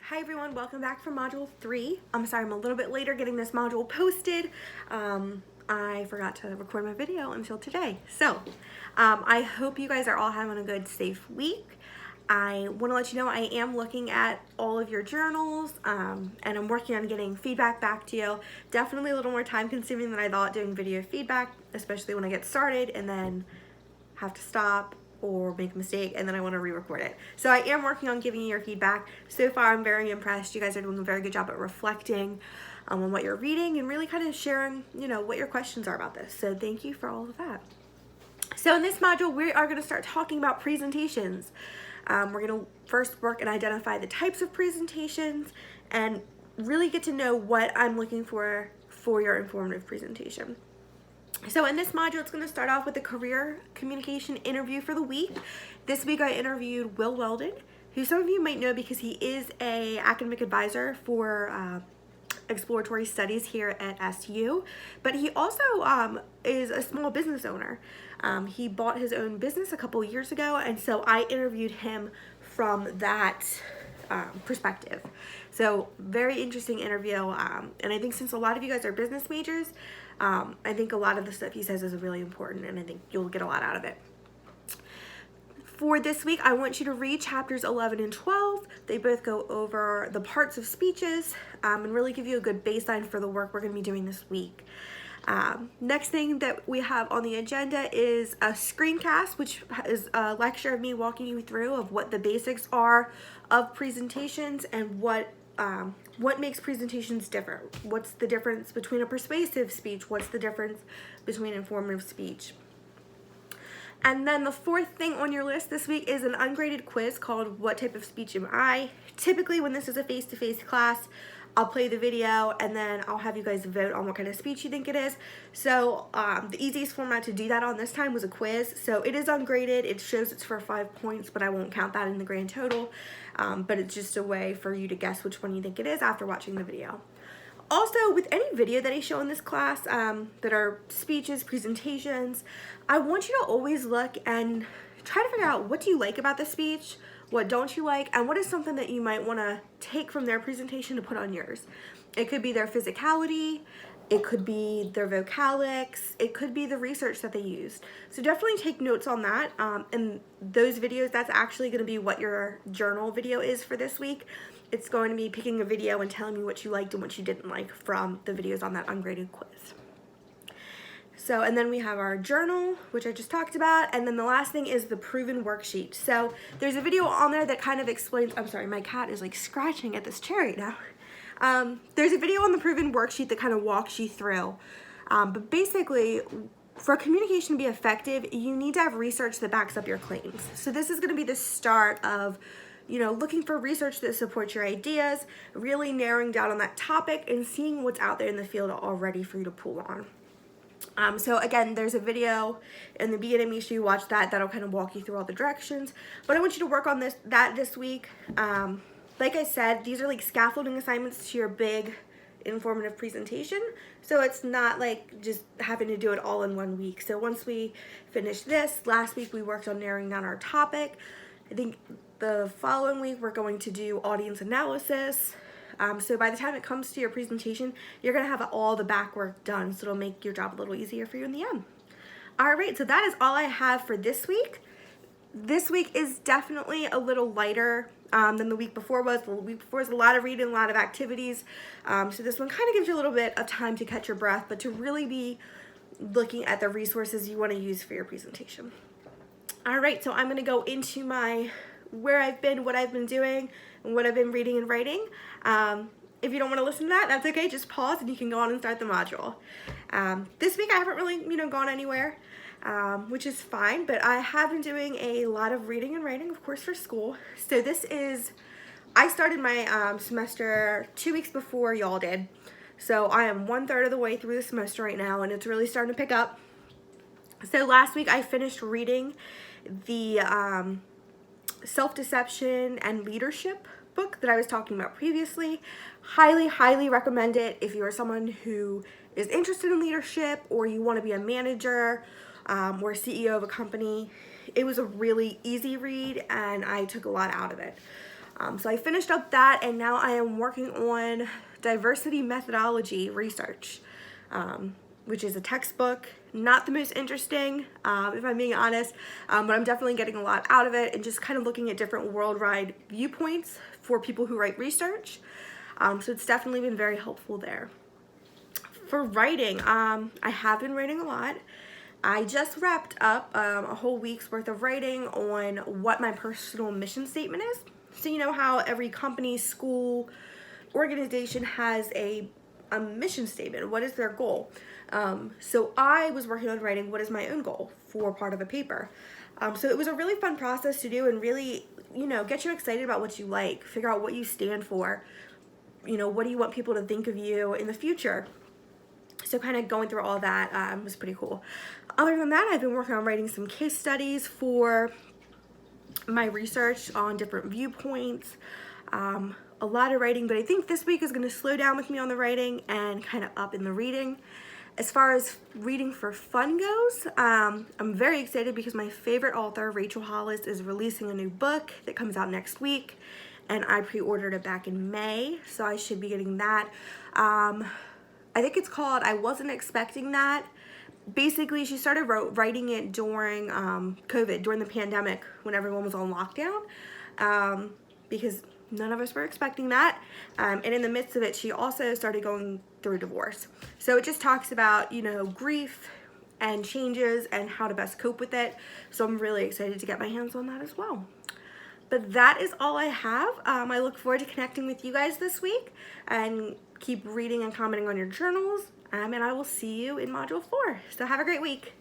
Hi everyone, welcome back for Module 3. I'm sorry I'm a little bit later getting this module posted. I forgot to record my video until today. I hope you guys are all having a good, safe week. I want to let you know I am looking at all of your journals and I'm working on getting feedback back to you. Definitely a little more time consuming than I thought doing video feedback, especially when I get started and then have to stop or make a mistake and then I want to re-record it. So I am working on giving you your feedback. So far I'm very impressed. You guys are doing a very good job at reflecting on what you're reading and really kind of sharing, what your questions are about this. So thank you for all of that. So in this module, we are going to start talking about presentations. We're going to first work and identify the types of presentations and really get to know what I'm looking for your informative presentation. So in this module, it's going to start off with the career communication interview for the week. This week I interviewed Will Weldon, who some of you might know because he is an academic advisor for exploratory studies here at SU, but he also is a small business owner. He bought his own business a couple years ago, and so I interviewed him from that perspective. So very interesting interview, and I think since a lot of you guys are business majors, I think a lot of the stuff he says is really important, and I think you'll get a lot out of it. For this week, I want you to read chapters 11 and 12. They both go over the parts of speeches and really give you a good baseline for the work we're going to be doing this week. Next thing that we have on the agenda is a screencast, which is a lecture of me walking you through of what the basics are of presentations and what makes presentations different. What's the difference between a persuasive speech? What's the difference between informative speech? And then the fourth thing on your list this week is an ungraded quiz called What Type of Speech Am I? Typically when this is a face-to-face class, I'll play the video and then I'll have you guys vote on what kind of speech you think it is. So the easiest format to do that on this time was a quiz. So it is ungraded. It shows it's for 5 points, but I won't count that in the grand total. But it's just a way for you to guess which one you think it is after watching the video. Also, with any video that I show in this class that are speeches, presentations, I want you to always look and try to figure out what do you like about the speech, what don't you like, and what is something that you might want to take from their presentation to put on yours. It could be their physicality, it could be their vocalics, it could be the research that they used. So definitely take notes on that. And those videos, that's actually going to be what your journal video is for this week. It's going to be picking a video and telling me what you liked and what you didn't like from the videos on that ungraded quiz. So, and then we have our journal, which I just talked about, and then the last thing is the proven worksheet. So there's a video on there that kind of explains, I'm sorry, my cat is like scratching at this chair right now. There's a video on the proven worksheet that kind of walks you through. But basically, for communication to be effective, you need to have research that backs up your claims. So this is going to be the start of looking for research that supports your ideas, really narrowing down on that topic and seeing what's out there in the field already for you to pull on. So again, there's a video in the beginning, make sure you watch that. That'll kind of walk you through all the directions. But I want you to work on this week. Like I said, these are like scaffolding assignments to your big informative presentation. So it's not like just having to do it all in 1 week. So once we finish this, last week we worked on narrowing down our topic. I think the following week we're going to do audience analysis. So by the time it comes to your presentation, you're going to have all the back work done, so it'll make your job a little easier for you in the end. All right, so that is all I have for this week. This week is definitely a little lighter than the week before was. The week before was a lot of reading, a lot of activities. So this one kind of gives you a little bit of time to catch your breath, but to really be looking at the resources you want to use for your presentation. All right, so I'm going to go into where I've been, what I've been doing, and what I've been reading and writing. If you don't want to listen to that, that's okay. Just pause and you can go on and start the module. This week I haven't really, gone anywhere, which is fine, but I have been doing a lot of reading and writing, of course, for school. So I started my semester 2 weeks before y'all did. So I am 1/3 of the way through the semester right now, and it's really starting to pick up. So last week I finished reading the Self-Deception and Leadership book that I was talking about previously. Highly, highly recommend it if you are someone who is interested in leadership or you want to be a manager or CEO of a company. It was a really easy read and I took a lot out of it. So I finished up that, and now I am working on diversity methodology research, which is a textbook. Not the most interesting, if I'm being honest, but I'm definitely getting a lot out of it, and just kind of looking at different worldwide viewpoints for people who write research. So it's definitely been very helpful there. For writing, I have been writing a lot. I just wrapped up a whole week's worth of writing on what my personal mission statement is. So you know how every company, school, organization has a mission statement. What is their goal? So I was working on writing what is my own goal for part of a paper. So it was a really fun process to do, and really, get you excited about what you like, figure out what you stand for, what do you want people to think of you in the future. So kind of going through all that was pretty cool. Other than that, I've been working on writing some case studies for my research on different viewpoints. A lot of writing, but I think this week is going to slow down with me on the writing and kind of up in the reading. As far as reading for fun goes, I'm very excited because my favorite author, Rachel Hollis, is releasing a new book that comes out next week, and I pre-ordered it back in May, so I should be getting that. I think it's called I Wasn't Expecting That. Basically, she started writing it during COVID, during the pandemic, when everyone was on lockdown, because none of us were expecting that. And in the midst of it, she also started going through divorce. So it just talks about, grief and changes and how to best cope with it. So I'm really excited to get my hands on that as well. But that is all I have. I look forward to connecting with you guys this week, and keep reading and commenting on your journals. And I will see you in Module 4. So have a great week.